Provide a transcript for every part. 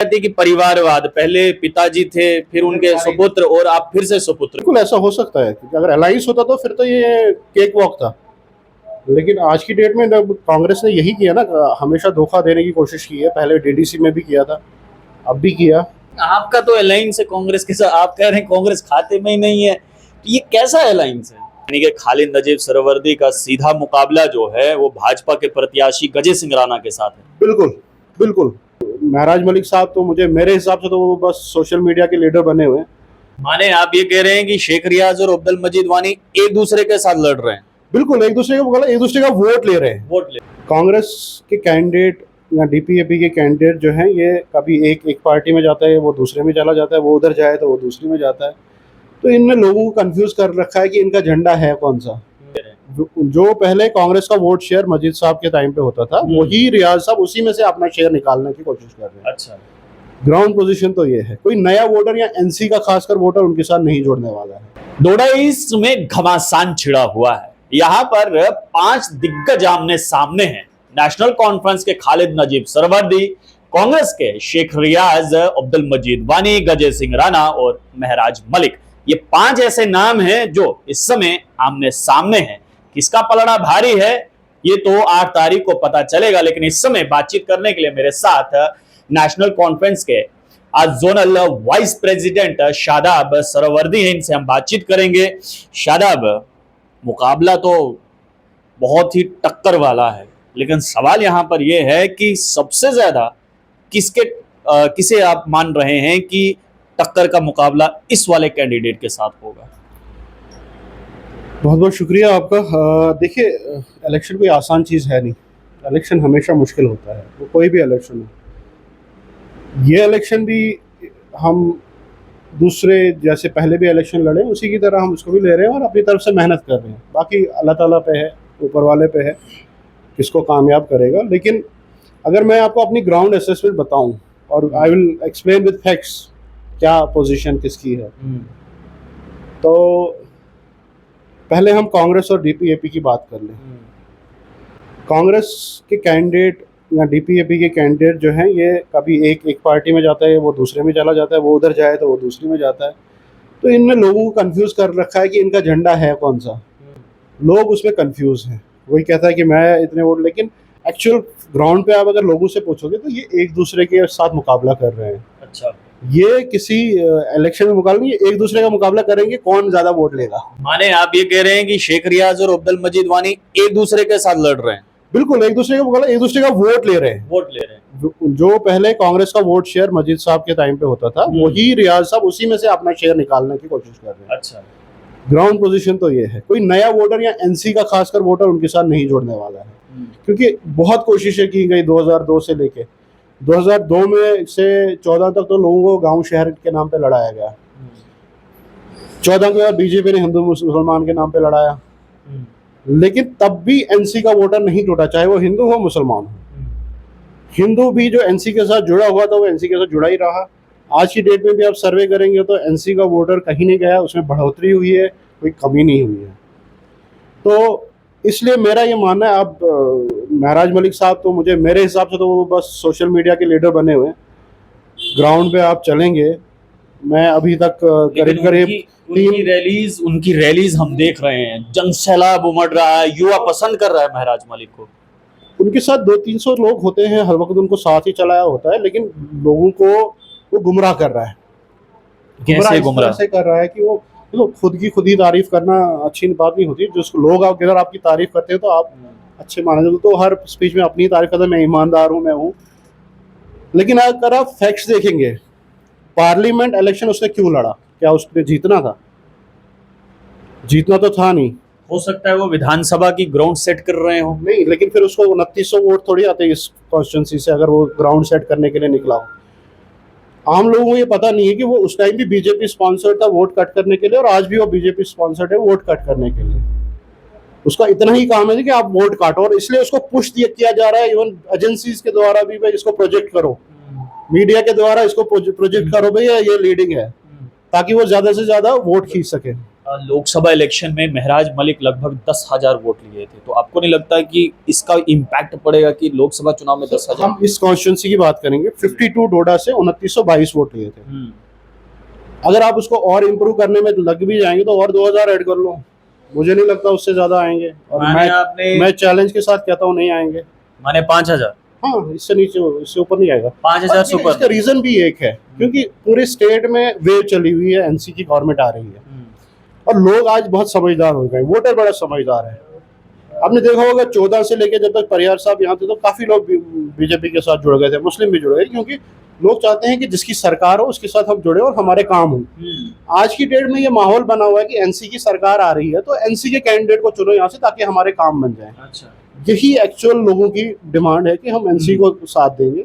कहते हैं कि परिवारवाद, पहले पिताजी थे, फिर उनके सुपुत्र और आप फिर से सुपुत्र। बिल्कुल ऐसा हो सकता है, क्योंकि अगर अलायंस होता तो फिर तो ये केक वॉक था। लेकिन आज की डेट में जब कांग्रेस ने यही किया ना, हमेशा धोखा देने की कोशिश की है। पहले डीडीसी में भी किया था, अब भी किया। आपका तो अलायंस है कांग्रेस के साथ, आप कह रहे हैं कांग्रेस खाते में ही नहीं है, तो ये कैसा अलायंस है? यानी कि खालिद नजीब सरवर्दी का सीधा मुकाबला जो है वो भाजपा के प्रत्याशी गजे सिंह राणा के साथ है। बिल्कुल बिल्कुल। महराज मलिक साहब तो मेरे हिसाब से तो वो बस सोशल मीडिया के लीडर बने हुए हैं। माने आप ये कह रहे हैं कि शेख रियाज और अब्दुल मजीद वानी एक दूसरे के साथ लड़ रहे हैं? बिल्कुल, एक दूसरे का वोट ले रहे हैं। कांग्रेस के कैंडिडेट या डीपीएपी के कैंडिडेट जो हैं, ये कभी एक पार्टी में जाता है, वो दूसरे में चला जाता है, वो उधर जाए तो वो दूसरी में जाता है। तो इनने लोगों को कंफ्यूज कर रखा है कि इनका झंडा है कौन सा। जो पहले कांग्रेस का वोट शेयर मजीद साहब के टाइम पे होता था, वही रियाज साहब उसी में से अपना शेयर निकालने की कोशिश कर रहे हैं। अच्छा, ग्राउंड पोजीशन तो ये है, कोई नया वोटर या एनसी का खासकर वोटर उनके साथ नहीं जुड़ने वाला है। दोडाईस में घमासान छिड़ा हुआ है। यहाँ पर 5 दिग्गज आमने सामने हैं। नेशनल कॉन्फ्रेंस के खालिद नजीब सरवर्दी, कांग्रेस के शेख रियाज, अब्दुल मजीद वानी, गजे सिंह राणा और महराज मलिक। ये 5 ऐसे नाम हैं जो इस समय आमने सामने हैं। किसका पलड़ा भारी है ये तो 8 तारीख को पता चलेगा। लेकिन इस समय बातचीत करने के लिए मेरे साथ नेशनल कॉन्फ्रेंस के आज zonal vice president Shadab Suhrawardy हैं। इनसे हम बातचीत करेंगे। शादाब, मुकाबला तो बहुत ही टक्कर वाला है, लेकिन सवाल यहाँ पर यह है कि सबसे ज्यादा किसे आप मान रहे हैं कि टक्कर का मुकाबला इस वाले कैंडिडेट के साथ होगा? बहुत बहुत शुक्रिया आपका। देखिए, इलेक्शन कोई आसान चीज़ है नहीं। इलेक्शन हमेशा मुश्किल होता है, वो कोई भी इलेक्शन हो। ये इलेक्शन भी हम दूसरे जैसे पहले भी इलेक्शन लड़े उसी की तरह हम उसको भी ले रहे हैं और अपनी तरफ से मेहनत कर रहे हैं। बाकी अल्लाह ताला पे है, ऊपर वाले पे है, किसको कामयाब करेगा। लेकिन अगर मैं आपको अपनी ग्राउंड असेसमेंट बताऊं और I will explain with facts क्या पोजीशन किसकी है। तो पहले हम कांग्रेस और डीपीएपी की बात कर लें। कांग्रेस के कैंडिडेट या डीपीएपी के कैंडिडेट जो हैं, ये कभी एक पार्टी में जाता है, वो दूसरे में चला जाता है, वो उधर जाए तो वो दूसरी में जाता है। तो इनने लोगों को कंफ्यूज कर रखा है कि इनका झंडा है कौन सा। लोग उसमें कंफ्यूज हैं। वही कहता है कि मैं इतने वोट, लेकिन एक्चुअल ग्राउंड पे आप अगर लोगों से पूछोगे तो ये एक दूसरे के साथ मुकाबला कर रहे हैं। अच्छा, ये किसी इलेक्शन में मुकाबला नहीं, एक दूसरे का मुकाबला करेंगे कौन ज्यादा वोट लेगा। माने आप ये कह रहे हैं कि शेख रियाज और अब्दुल मजीद वानी एक दूसरे के साथ लड़ रहे हैं? बिल्कुल, एक दूसरे का मुकाबला, एक दूसरे का वोट ले रहे हैं। जो पहले कांग्रेस का वोट शेयर मजीद साहब के टाइम पे होता था, वही रियाज साहब उसी में से अपना शेयर निकालने की कोशिश कर रहे हैं। अच्छा, ग्राउंड पोजीशन तो ये है, कोई नया वोटर या एनसी का खासकर वोटर उनके साथ नहीं जुड़ने वाला है। क्योंकि बहुत कोशिशें की गई 2002 से लेके 2002 में से 14 तक तो लोगों को गांव शहर के नाम पे लड़ाया गया। 14 के बाद बीजेपी ने हिंदू मुसलमान के नाम पे लड़ाया, लेकिन तब भी एनसी का वोटर नहीं टूटा, चाहे वो हिंदू हो मुसलमान हो। हिंदू भी जो एनसी के साथ जुड़ा हुआ था वो एनसी के साथ जुड़ा ही रहा। आज की डेट में भी आप सर्वे करेंगे तो एनसी का वोटर कहीं नहीं गया, उसमें बढ़ोतरी हुई है, कोई कमी नहीं हुई है। तो इसलिए मेरा ये मानना है, अब महराज मलिक साहब तो मेरे हिसाब से तो वो बस सोशल मीडिया के लीडर बने हुए हैं। ग्राउंड पे आप चलेंगे, मैं अभी तक करीब उनकी रैलीज हम देख रहे हैं, जनसैलाब उमड़ रहा है, युवा पसंद कर रहा है महराज मलिक को। उनके साथ 200-300 लोग होते हैं, हर वक्त उनको साथ ही चलाया होता है, लेकिन लोगों को वो गुमराह कर रहा है। कैसे गुमराह से कर रहा है कि वो खुद ही तारीफ करना अच्छी बात नहीं होती। जो लोग अगर आपकी तारीफ करते हैं तो आप अच्छे माने जाते, तो हर स्पीच में अपनी तारीफ करते हैं, मैं ईमानदार हूँ, मैं हूँ। लेकिन अगर आप फैक्ट्स देखेंगे, पार्लियामेंट इलेक्शन उसने क्यों लड़ा? क्या उसने जीतना था? जीतना तो था नहीं। हो सकता है वो विधानसभा की ग्राउंड सेट कर रहे हो। नहीं, लेकिन फिर उसको 2900 वोट थोड़ी आते इस कॉन्स्टिट्यूंसी से, अगर वो ग्राउंड सेट करने के लिए निकला हो। आम लोगों को ये पता नहीं है कि वो उस टाइम भी बीजेपी स्पॉन्सर्ड था वोट कट करने के लिए, और आज भी वो बीजेपी स्पॉन्सर्ड है वोट कट करने के लिए। उसका इतना ही काम है कि आप वोट काटो, और इसलिए उसको पुश किया जा रहा है इवन एजेंसीज के द्वारा भी, भाई इसको प्रोजेक्ट करो, मीडिया के द्वारा इसको प्रोजेक्ट करो, भाई ये लीडिंग है, ताकि वो ज्यादा से ज्यादा वोट खींच सके। लोकसभा इलेक्शन में महराज मलिक लगभग 10,000 वोट लिए थे, तो आपको नहीं लगता कि इसका इम्पैक्ट पड़ेगा कि लोकसभा चुनाव में 10,000? हम इस कॉन्स्टिट्यूंसी की बात करेंगे, 52 डोडा से 2922 वोट लिए थे। अगर आप उसको और इम्प्रूव करने में लग भी जाएंगे तो और 2000 ऐड कर लो, मुझे नहीं लगता उससे ज्यादा आएंगे। और मैं चैलेंज के साथ कहता हूँ नहीं आएंगे। माने 5,000? हाँ, इससे नीचे, इससे ऊपर नहीं आएगा। 5,000 से ऊपर? इसका रीजन भी एक है, क्योंकि पूरे स्टेट में वेव चली हुई है, एनसी की गवर्नमेंट आ रही है और लोग आज बहुत समझदार हो गए, वोटर बड़ा समझदार है। आपने देखा होगा 14 से लेकर जब तक परिहार साहब यहाँ थे तो काफी लोग बीजेपी के साथ जुड़ गए थे, मुस्लिम भी जुड़ गए, क्योंकि लोग चाहते हैं कि जिसकी सरकार हो उसके साथ हम जुड़े और हमारे काम हो। आज की डेट में ये माहौल बना हुआ है कि एनसी की सरकार आ रही है तो एनसी के कैंडिडेट को चुनो यहाँ से ताकि हमारे काम बन जाए। अच्छा। यही एक्चुअल लोगों की डिमांड है कि हम एनसी को साथ देंगे,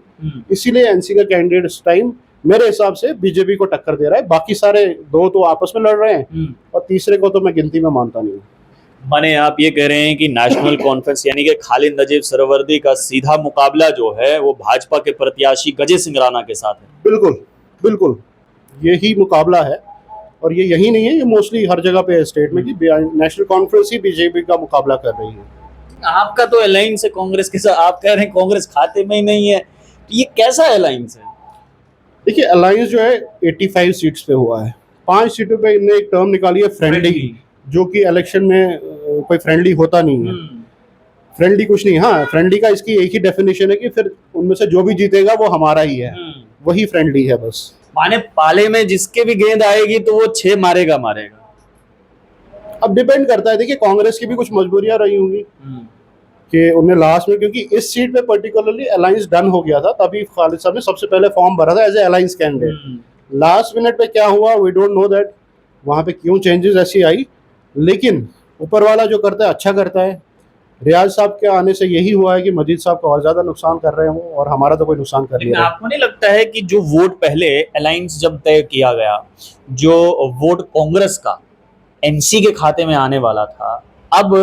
इसीलिए एनसी का कैंडिडेट इस टाइम मेरे हिसाब से बीजेपी को टक्कर दे रहा है। बाकी सारे दो तो आपस में लड़ रहे हैं और तीसरे को तो मैं गिनती में मानता नहीं हूँ। माने आप ये कह रहे हैं कि नेशनल कॉन्फ्रेंस यानी कि खालिद नजीब सरवर्दी का सीधा मुकाबला जो है वो भाजपा के प्रत्याशी गजे सिंह राणा के साथ है? बिल्कुल बिल्कुल, यही मुकाबला है और ये यही नहीं है, ये मोस्टली हर जगह पे है स्टेट में कि नेशनल कॉन्फ्रेंस ही बीजेपी का मुकाबला कर रही है। आपका तो अलायंस है कांग्रेस के साथ, आप कह रहे हैं कांग्रेस खाते में ही नहीं है, तो ये कैसा अलायंस है? देखिए, अलायंस जो है 85 सीट्स पे हुआ है, 5 सीटों पे इन्हें एक टर्म निकाली है फ्रेंडली, जो कि इलेक्शन में कोई फ्रेंडली होता नहीं है। फ्रेंडली कुछ नहीं, हाँ फ्रेंडली का इसकी एक ही डेफिनेशन है कि फिर उनमें से जो भी जीतेगा वो हमारा ही है, वही फ्रेंडली है बस। माने पाले में जिसके भी गेंद आएगी तो वो 6 मारेगा। अब डिपेंड करता है, देखिए कांग्रेस की भी कुछ मजबूरियां रही होंगी कि उन्हें लास्ट में, क्योंकि इस सीट पे पर्टिकुलरली अलायंस डन हो गया था, तभी खालिद साहब ने सबसे पहले फॉर्म भरा था as a alliance candidate. Last minute पे क्या हुआ वी डोंट नो दैट, वहां पे क्यों चेंजेस ऐसी आई, लेकिन ऊपर वाला जो करता है अच्छा करता है। रियाज साहब के आने से यही हुआ है कि मजीद साहब को और ज्यादा नुकसान कर रहे हो और हमारा तो कोई नुकसान कर नहीं है। आपको नहीं लगता है कि जो वोट पहले अलायंस जब तय किया गया, जो वोट कांग्रेस का एनसी के खाते में आने वाला था, अब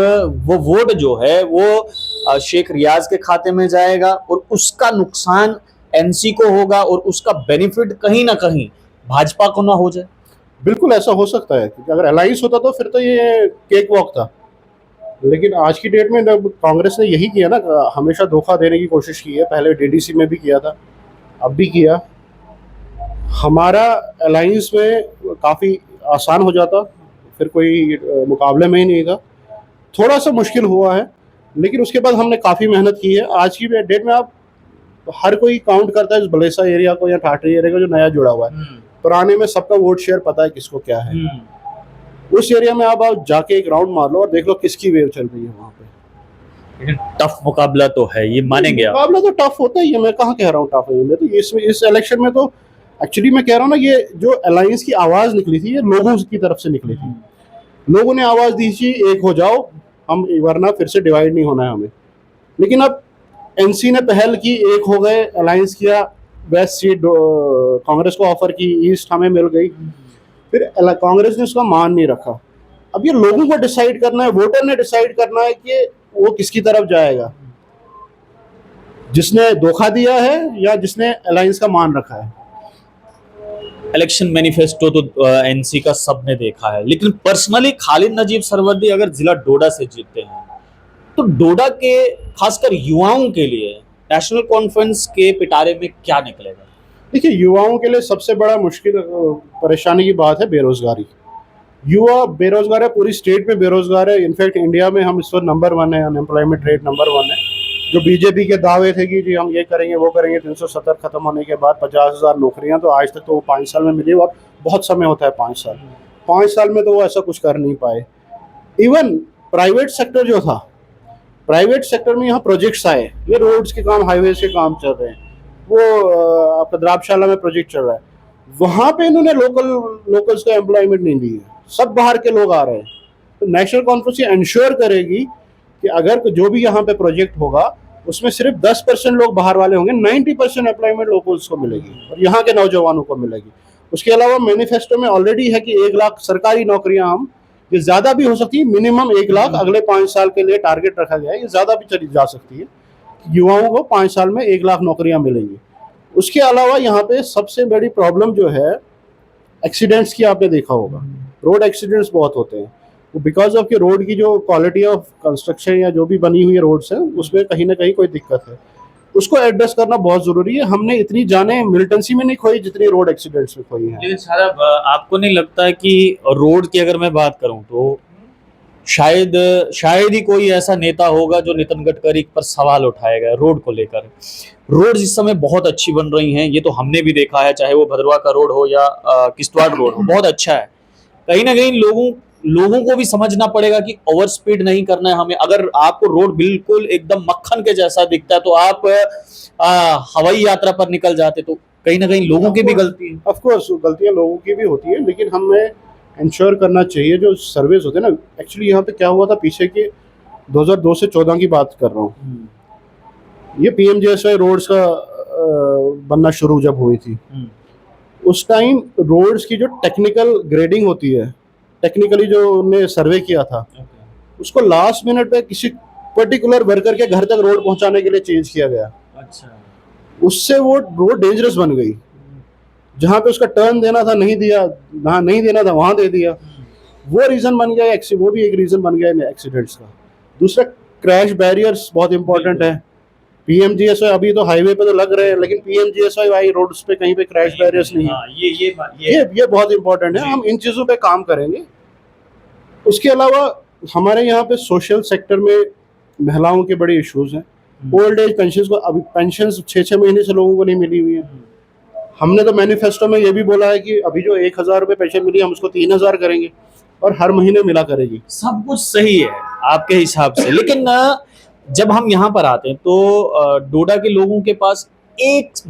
वो वोट जो है वो शेख रियाज के खाते में जाएगा और उसका नुकसान एनसी को होगा और उसका बेनिफिट कहीं ना कहीं भाजपा को ना हो जाए? बिल्कुल ऐसा हो सकता है, क्योंकि अगर अलायंस होता तो फिर तो ये केक वॉक था, लेकिन आज की डेट में जब कांग्रेस ने यही किया ना, हमेशा धोखा देने की कोशिश की है, पहले डीडीसी में भी किया था, अब भी किया। हमारा अलायंस में काफ़ी आसान हो जाता, फिर कोई मुकाबले में ही नहीं था, थोड़ा सा मुश्किल हुआ है, लेकिन उसके बाद हमने काफ़ी मेहनत की है। आज की डेट में आप हर कोई काउंट करता है इस बलेसा एरिया को या ठाठरी एरिया को जो नया जुड़ा हुआ है, पुराने में सबका वोट शेयर पता है किसको क्या है। उस एरिया में आप जाके एक राउंड मार लो और देख लो किसकी वेव चल रही है वहाँ पे। टफ मुकाबला तो है, ये मानेंगे आप? मुकाबला तो टफ होता ही है, मैं कहाँ कह रहा हूँ टफ है, मैं तो इस इलेक्शन में तो एक्चुअली मैं कह रहा हूँ ना, ये जो अलायंस की आवाज़ निकली थी ये लोगों की तरफ से निकली थी। लोगों ने आवाज़ दी थी एक हो जाओ, हम वरना फिर से डिवाइड नहीं होना है हमें। लेकिन अब एनसी ने पहल की, एक हो गए, अलायंस किया, वेस्ट सीट कांग्रेस को ऑफर की, ईस्ट हमें मिल गई, फिर कांग्रेस ने उसका मान नहीं रखा। अब ये लोगों को डिसाइड करना है, वोटर ने डिसाइड करना है कि वो किसकी तरफ जाएगा, जिसने धोखा दिया है या जिसने अलायंस का मान रखा है। इलेक्शन मैनिफेस्टो तो एनसी का सबने देखा है, लेकिन पर्सनली खालिद नजीब सरवर्दी अगर जिला डोडा से जीतते हैं तो डोडा के खासकर युवाओं के लिए नेशनल कॉन्फ्रेंस के पिटारे में क्या निकलेगा? देखिए, युवाओं के लिए सबसे बड़ा मुश्किल परेशानी की बात है बेरोजगारी। युवा बेरोजगार है, पूरी स्टेट में बेरोजगार है। इनफैक्ट इंडिया में हम इस वक्त नंबर 1 है, अनएम्प्लॉयमेंट रेट नंबर 1 है। जो बीजेपी के दावे थे कि जी हम ये करेंगे वो करेंगे, 370 खत्म होने के बाद 50,000 नौकरियां, तो आज तक तो वो 5 साल में मिली, और बहुत समय होता है 5 साल। 5 साल में तो वो ऐसा कुछ कर नहीं पाए। इवन प्राइवेट सेक्टर जो था, प्राइवेट सेक्टर में यहाँ प्रोजेक्ट्स आए, ये रोड्स के काम, हाईवेज के काम चल रहे हैं, वो आपका द्राक्षाला में प्रोजेक्ट चल रहा है, वहाँ पे इन्होंने लोकल्स को एम्प्लॉयमेंट नहीं दी है, सब बाहर के लोग आ रहे हैं। तो नेशनल कॉन्फ्रेंस इंश्योर करेगी कि अगर जो भी यहाँ पे प्रोजेक्ट होगा उसमें सिर्फ 10% लोग बाहर वाले होंगे, 90% एम्प्लॉयमेंट लोकल्स को मिलेगी और यहाँ के नौजवानों को मिलेगी। उसके अलावा मैनिफेस्टो में ऑलरेडी है कि 1 लाख सरकारी नौकरियां, हम ये ज़्यादा भी हो सकती है, मिनिमम 1 लाख अगले 5 साल के लिए टारगेट रखा गया है, ये ज़्यादा भी चली जा सकती है। युवाओं को 5 साल में 1 लाख नौकरियां मिलेंगी। उसके अलावा यहाँ पे सबसे बड़ी प्रॉब्लम जो है एक्सीडेंट्स की, आपने देखा होगा रोड एक्सीडेंट्स बहुत होते हैं, वो बिकॉज ऑफ कि रोड की जो क्वालिटी ऑफ कंस्ट्रक्शन या जो भी बनी हुई है रोड्स है उसमें कहीं ना कहीं कोई दिक्कत है, उसको एड्रेस करना बहुत जरूरी है। हमने इतनी जाने मिलिटेंसी में नहीं खोई जितनी रोड एक्सीडेंट्स में खोई हैं। लेकिन साहब आपको नहीं लगता है कि रोड की अगर मैं बात करूं तो शायद शायद ही कोई ऐसा नेता होगा जो नितिन गडकरी पर सवाल उठाएगा रोड को लेकर। रोड इस समय बहुत अच्छी बन रही हैं, ये तो हमने भी देखा है, चाहे वो भदरवा का रोड हो या किश्तवाड़ रोड हो, बहुत अच्छा है। कहीं ना कहीं लोगों को भी समझना पड़ेगा कि ओवर स्पीड नहीं करना है हमें। अगर आपको रोड बिल्कुल एकदम मक्खन के जैसा दिखता है तो आप हवाई यात्रा पर निकल जाते, तो कहीं ना कहीं लोगों की भी गलती है। ऑफ कोर्स गलतियां लोगों की भी होती है, लेकिन हमें इंश्योर करना चाहिए जो सर्विस होते हैं ना। एक्चुअली यहाँ पे क्या हुआ था पीछे के 2002 से 14 की बात कर रहा हूँ, ये पीएमजीएसवाई रोड्स का बनना शुरू जब हुई थी, उस टाइम रोड्स की जो टेक्निकल ग्रेडिंग होती है, टेक्निकली जो उन्होंने सर्वे किया था, उसको लास्ट मिनट पे किसी पर्टिकुलर वर्कर के घर तक रोड पहुंचाने के लिए चेंज किया गया। अच्छा, उससे वो रोड डेंजरस बन गई, जहां पे उसका टर्न देना था नहीं दिया, जहां नहीं देना था वहां दे दिया, वो रीजन बन गया, वो भी एक रीजन बन गया एक्सीडेंट्स का। दूसरा क्रैश बैरियर्स बहुत इंपॉर्टेंट है। पीएमजीएसवाई अभी तो हाईवे पे तो लग रहे हैं, लेकिन पीएमजीएसवाई वाई रोड्स पे कहीं पे क्रैश बैरियर्स नहीं है। हाँ, ये बहुत इंपॉर्टेंट है, हम इन चीजों पे काम करेंगे। उसके अलावा हमारे यहाँ पे सोशल सेक्टर में महिलाओं के बड़े इश्यूज हैं। ओल्ड एज पेंशन को अभी पेंशन 6-6 महीने से लोगों को नहीं मिली हुई है। हमने तो मैनिफेस्टो में ये भी बोला है कि अभी जो 1,000 रुपये पेंशन मिली हम उसको 3,000 करेंगे और हर महीने मिला करेगी। सब कुछ सही है आपके हिसाब से, लेकिन जब हम यहाँ पर आते हैं तो डोडा के लोगों के पास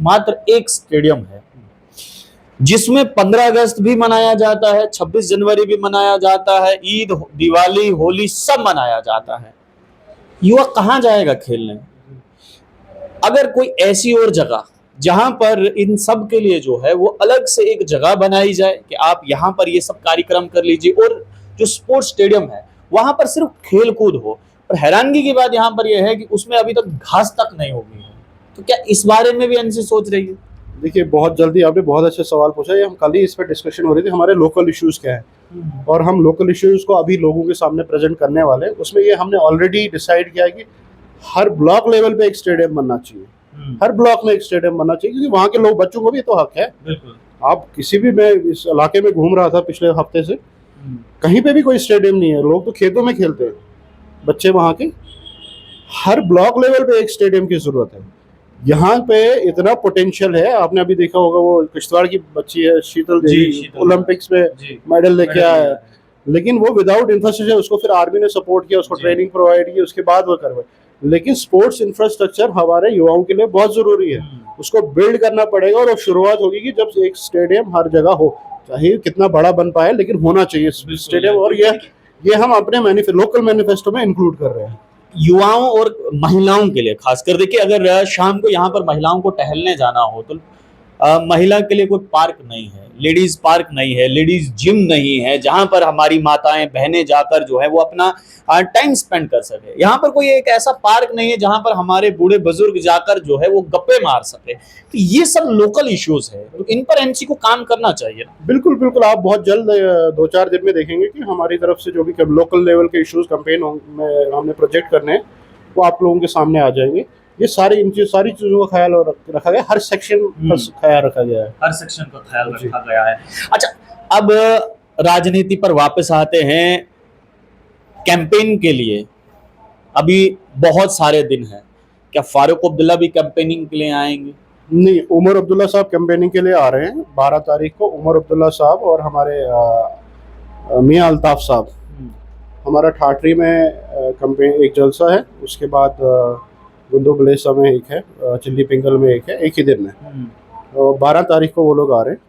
मात्र एक स्टेडियम है जिसमें 15 अगस्त भी मनाया जाता है, 26 जनवरी भी मनाया जाता है, ईद, दिवाली, होली सब मनाया जाता है। युवा कहाँ जाएगा खेलने? अगर कोई ऐसी और जगह जहां पर इन सब के लिए जो है वो अलग से एक जगह बनाई जाए कि आप यहाँ पर ये सब कार्यक्रम कर लीजिए, और जो स्पोर्ट्स स्टेडियम है वहां पर सिर्फ खेल कूद हो। और हैरानगी की बात यहाँ पर यह है कि उसमें अभी तक घास तक नहीं होगी है, तो क्या इस बारे में भी एनसी सोच रही है? देखिए, बहुत जल्दी आपने बहुत अच्छा सवाल पूछा। ये हम कल ही इस पर डिस्कशन हो रही थी, हमारे लोकल इश्यूज क्या है और हम लोकल इश्यूज को अभी लोगों के सामने प्रेजेंट करने वाले हैं। उसमें ये हमने ऑलरेडी डिसाइड किया है कि हर ब्लॉक लेवल पे एक स्टेडियम बनना चाहिए, हर ब्लॉक में एक स्टेडियम बनना चाहिए, क्योंकि वहाँ के लोग बच्चों को भी तो हक है। आप किसी भी, मैं इस इलाके में घूम रहा था पिछले हफ्ते से, कहीं पे भी कोई स्टेडियम नहीं है, लोग तो खेतों में खेलते हैं बच्चे वहाँ के। हर ब्लॉक लेवल पे एक स्टेडियम की जरूरत है। यहाँ पे इतना पोटेंशियल है, आपने अभी देखा होगा वो किश्तवाड़ की बच्ची है शीतल देवी, ओलंपिक्स में मेडल लेके आया है, लेकिन वो विदाउट इंफ्रास्ट्रक्चर, उसको फिर आर्मी ने सपोर्ट किया, उसको ट्रेनिंग प्रोवाइड की, उसके बाद वो करवाए। लेकिन स्पोर्ट्स इंफ्रास्ट्रक्चर हमारे युवाओं के लिए बहुत जरूरी है, उसको बिल्ड करना पड़ेगा। और शुरुआत होगी कि जब एक स्टेडियम हर जगह हो, चाहे कितना बड़ा बन पाए, लेकिन होना चाहिए स्टेडियम। और ये हम अपने लोकल मैनिफेस्टो में इंक्लूड कर रहे हैं। युवाओं और महिलाओं के लिए खासकर देखिए, अगर शाम को यहाँ पर महिलाओं को टहलने जाना हो तो महिला के लिए कोई पार्क नहीं है, लेडीज पार्क नहीं है, लेडीज जिम नहीं है, जहां पर हमारी माताएं बहनें जाकर जो है वो अपना टाइम स्पेंड कर सके। यहाँ पर कोई एक ऐसा पार्क नहीं है जहां पर हमारे बूढ़े बुजुर्ग जाकर जो है वो गप्पे मार सके। तो ये सब लोकल इश्यूज है, तो इन पर एमसी को काम करना चाहिए। बिल्कुल बिल्कुल, आप बहुत जल्द 2-4 दिन में देखेंगे कि हमारी तरफ से जो भी लोकल लेवल के इश्यूज कैंपेन में हमने प्रोजेक्ट करने हैं वो आप लोगों के सामने आ जाएंगे। ये सारी चीजों का ख्याल रखा गया, हर सेक्शन का ख्याल रखा गया है, हर सेक्शन का ख्याल रखा गया है। अच्छा, अब राजनीति पर वापस आते हैं। कैंपेन के लिए अभी बहुत सारे दिन हैं, क्या फारूक अब्दुल्ला भी कैंपेनिंग के लिए आएंगे? नहीं, उमर अब्दुल्ला साहब कैंपेनिंग के लिए आ रहे हैं 12 तारीख को। उमर अब्दुल्ला साहब और हमारे मियां अल्ताफ साहब, हमारा ठाठरी में कैंपेन एक जलसा है, उसके बाद गुंदो बलेसा में एक है, चिल्ली पिंगल में एक है, एक ही दिन में 12 तारीख को वो लोग आ रहे हैं।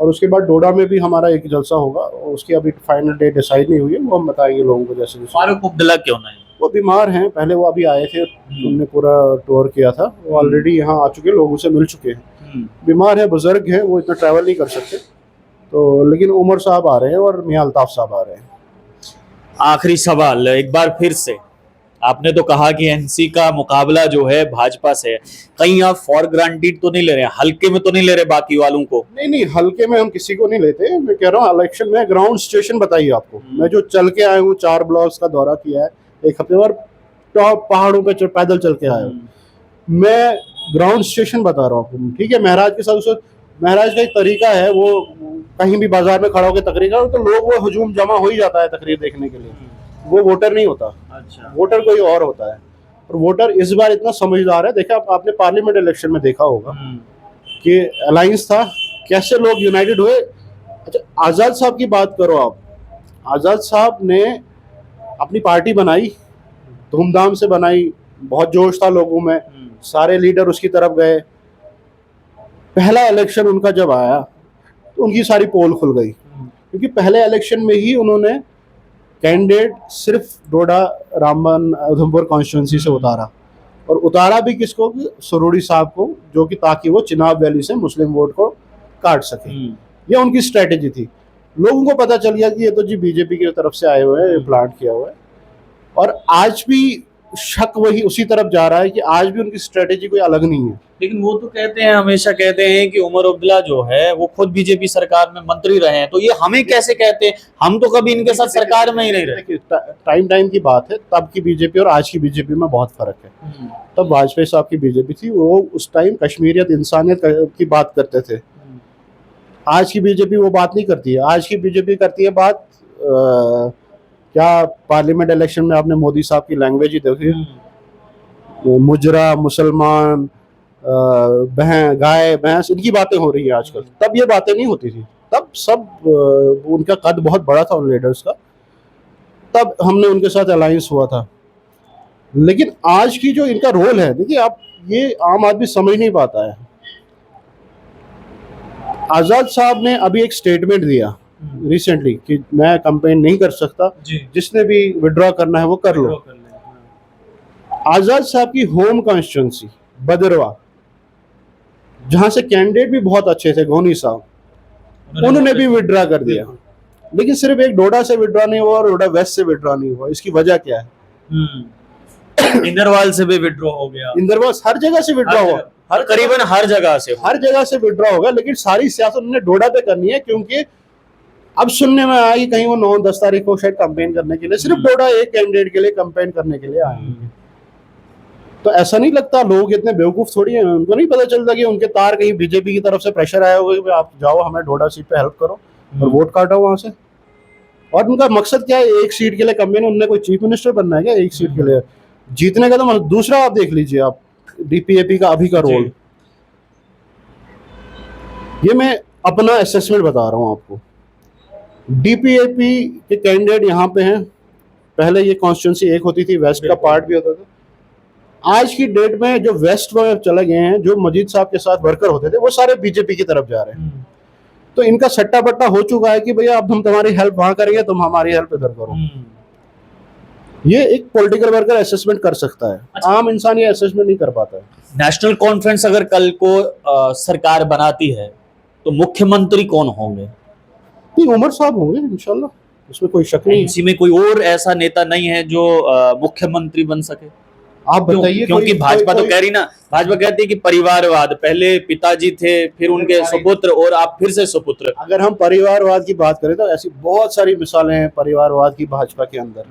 और उसके बाद डोडा में भी हमारा एक जलसा होगा, उसकी अभी फाइनल डेट डिसाइड नहीं हुई है, वो हम बताएंगे लोगों को जैसे जैसे। फारूक अब्दुल्ला क्यों नहीं? वो बीमार हैं, पहले वो अभी आए थे, उन्होंने पूरा टूर किया था, वो ऑलरेडी यहाँ आ चुके, लोगों से मिल चुके हैं। बीमार है, बुजुर्ग हैं, वो इतना ट्रैवल नहीं कर सकते, तो लेकिन उमर साहब आ रहे हैं और मियां अल्ताफ साहब आ रहे हैं। आखिरी सवाल एक बार फिर से, आपने तो कहा कि एनसी का मुकाबला जो है भाजपा से है, कहीं आप फॉर ग्रांटेड तो नहीं ले रहे हैं, हल्के में तो नहीं ले रहे बाकी वालों को? नहीं नहीं, हल्के में हम किसी को नहीं लेते। मैं कह रहा हूँ इलेक्शन में ग्राउंड सिचुएशन बताइए आपको। मैं जो चल के आया हूँ, 4 ब्लॉक्स का दौरा किया है, एक हफ्ते बार टॉप पहाड़ों पे पैदल चल के आया हूँ। मैं ग्राउंड सिचुएशन बता रहा हूँ आपको, ठीक है। महराज के साथ उस महराज का एक तरीका है, वो कहीं भी बाजार में खड़ा होकर तकरीर करो तो लोग वो हजूम जमा हो ही जाता है तकरीर देखने के लिए। वो वोटर नहीं होता। अच्छा। वोटर कोई और होता है। और वोटर इस बार इतना समझदार है। देखा आपने पार्लियामेंट इलेक्शन में देखा होगा कि अलायंस था, कैसे लोग यूनाइटेड हुए। अच्छा, आज़ाद साहब की बात करो आप। आज़ाद साहब ने अपनी पार्टी बनाई, धूमधाम से बनाई, बहुत जोश था लोगों में, सारे लीडर उसकी तरफ गए। पहला इलेक्शन उनका जब आया तो उनकी सारी पोल खुल गई, क्योंकि पहले इलेक्शन में ही उन्होंने कैंडिडेट सिर्फ डोडा रामबन उधमपुर कॉन्स्टिट्यूंसी से उतारा, और उतारा भी किसको? सरोड़ी साहब को, जो कि ताकि वो चिनाब वैली से मुस्लिम वोट को काट सके। ये उनकी स्ट्रेटेजी थी। लोगों को पता चल गया कि ये तो जी बीजेपी की तरफ से आए हुए हैं, प्लांट किया हुआ है। और आज भी शक वही उसी तरफ जा रहा है कि आज भी उनकी स्ट्रेटेजी कोई अलग नहीं है। लेकिन वो तो कहते हैं, हमेशा कहते हैं कि उमर अब्दुल्ला जो है वो खुद बीजेपी सरकार में मंत्री रहे हैं, तो ये हमें कैसे कहते हैं? हम तो कभी इनके साथ सरकार में ही नहीं रहे। टाइम की बात है, तब की बीजेपी और आज की बीजेपी में बहुत फर्क है। तब वाजपेयी साहब की बीजेपी थी, वो उस टाइम कश्मीरियत, इंसानियत की बात करते थे। आज की बीजेपी वो बात नहीं करती है। आज की बीजेपी करती है बात क्या पार्लियामेंट इलेक्शन में आपने मोदी साहब की लैंग्वेज ही देखी, मुजरा, मुसलमान, बहन, गाय भैंस, इनकी बातें हो रही है आजकल। तब ये बातें नहीं होती थी। तब सब उनका कद बहुत बड़ा था उन लीडर्स का, तब हमने उनके साथ अलायंस हुआ था। लेकिन आज की जो इनका रोल है, देखिए आप, ये आम आदमी समझ नहीं पाता है। आजाद साहब ने अभी एक स्टेटमेंट दिया रिसेंटली कि मैं कैंपेन नहीं कर सकता, जिसने भी विड्रॉ करना है वो कर लो। आजाद साहब की होम कॉन्स्टिट्यूंसी बदरवा, जहां से कैंडिडेट भी बहुत अच्छे थे, गोनी साहब, उन्होंने भी विड्रॉ कर दिया। लेकिन सिर्फ एक डोडा से विड्रॉ नहीं हुआ और डोडा वेस्ट से विड्रॉ नहीं हुआ। इसकी वजह क्या है? इंदरवाल से भी विड्रॉ हो गया, इंदरवाल हर जगह से विड्रॉ हुआ, करीबन हर जगह से विड्रॉ होगा। लेकिन सारी सियासत उन्होंने डोडा पे करनी है, क्योंकि अब सुनने में आया कि कहीं वो 9-10 तारीख को शायद कैंपेन करने के लिए, सिर्फ डोडा एक कैंडिडेट के लिए कैंपेन करने के लिए आए। तो ऐसा नहीं लगता, लोग इतने बेवकूफ थोड़ी हैं, उनको नहीं पता चलता कि उनके तार कहीं बीजेपी की तरफ से प्रेशर आया होगा कि आप जाओ, हमें डोडा सीट पे हेल्प करो और वोट काटो वहां से। और उनका मकसद क्या है? एक सीट के लिए कैंपेन, उनने कोई चीफ मिनिस्टर बनना है क्या एक सीट के लिए जीतने का? तो दूसरा आप देख लीजिए, आप डीपीएपी का अभी का रोल। ये मैं अपना असेसमेंट बता रहा हूँ आपको। डीपीएपी के कैंडिडेट यहाँ पे हैं। पहले ये कॉन्स्टिट्यूंसी एक होती थी, वेस्ट का पार्ट भी होता था। आज की डेट में जो वेस्ट में चले गए हैं, जो मजीद साहब के साथ वर्कर होते थे, वो सारे बीजेपी की तरफ जा रहे हैं। तो इनका सट्टा बट्टा हो चुका है कि भैया अब हम तुम्हारी हेल्प वहां करेंगे, तुम हमारी हेल्प इधर करो। ये एक पॉलिटिकल वर्कर असेसमेंट कर सकता है। अच्छा। आम इंसान ये असेसमेंट नहीं कर पाता है। नेशनल कॉन्फ्रेंस अगर कल को सरकार बनाती है तो मुख्यमंत्री कौन होंगे? उमर साहब होंगे इंशाल्लाह, उसमें कोई शक नहीं। इसी में कोई और ऐसा नेता नहीं है जो मुख्यमंत्री बन सके? आप बताइए। क्योंकि भाजपा तो कह रही ना, भाजपा कहती है कि परिवारवाद, पहले पिताजी थे, फिर उनके सुपुत्र और आप फिर से सुपुत्र। अगर हम परिवारवाद की बात करें तो ऐसी बहुत सारी मिसालें हैं परिवारवाद की भाजपा के अंदर,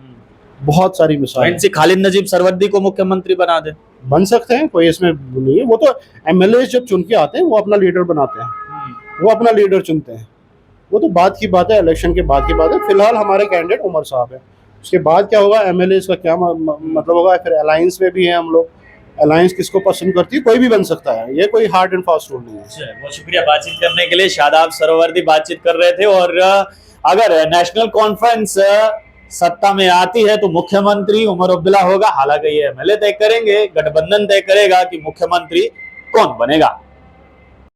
बहुत सारी मिसालें। खालिद नजीब सरवर्दी को मुख्यमंत्री बना दे, बन सकते हैं, कोई इसमें नहीं है। वो तो एमएलए जब चुन के आते हैं वो अपना लीडर बनाते हैं, वो अपना लीडर चुनते हैं। वो तो बात की बात है, इलेक्शन के बाद की बात है। फिलहाल हमारे कैंडिडेट उमर साहब है। उसके बाद क्या होगा, एमएलए का क्या मतलब होगा, फिर अलायंस में भी है हम लोग। अलायंस किसको पसंद करती है, कोई भी बन सकता है। ये कोई हार्ड एंड फास्ट रूल नहीं है। बहुत शुक्रिया बातचीत करने के लिए। शादाब सरवर्दी बातचीत कर रहे थे। और अगर नेशनल कॉन्फ्रेंस सत्ता में आती है तो मुख्यमंत्री उमर अब्दुल्ला होगा। हालांकि ये एमएलए तय करेंगे, गठबंधन तय करेगा कि मुख्यमंत्री कौन बनेगा।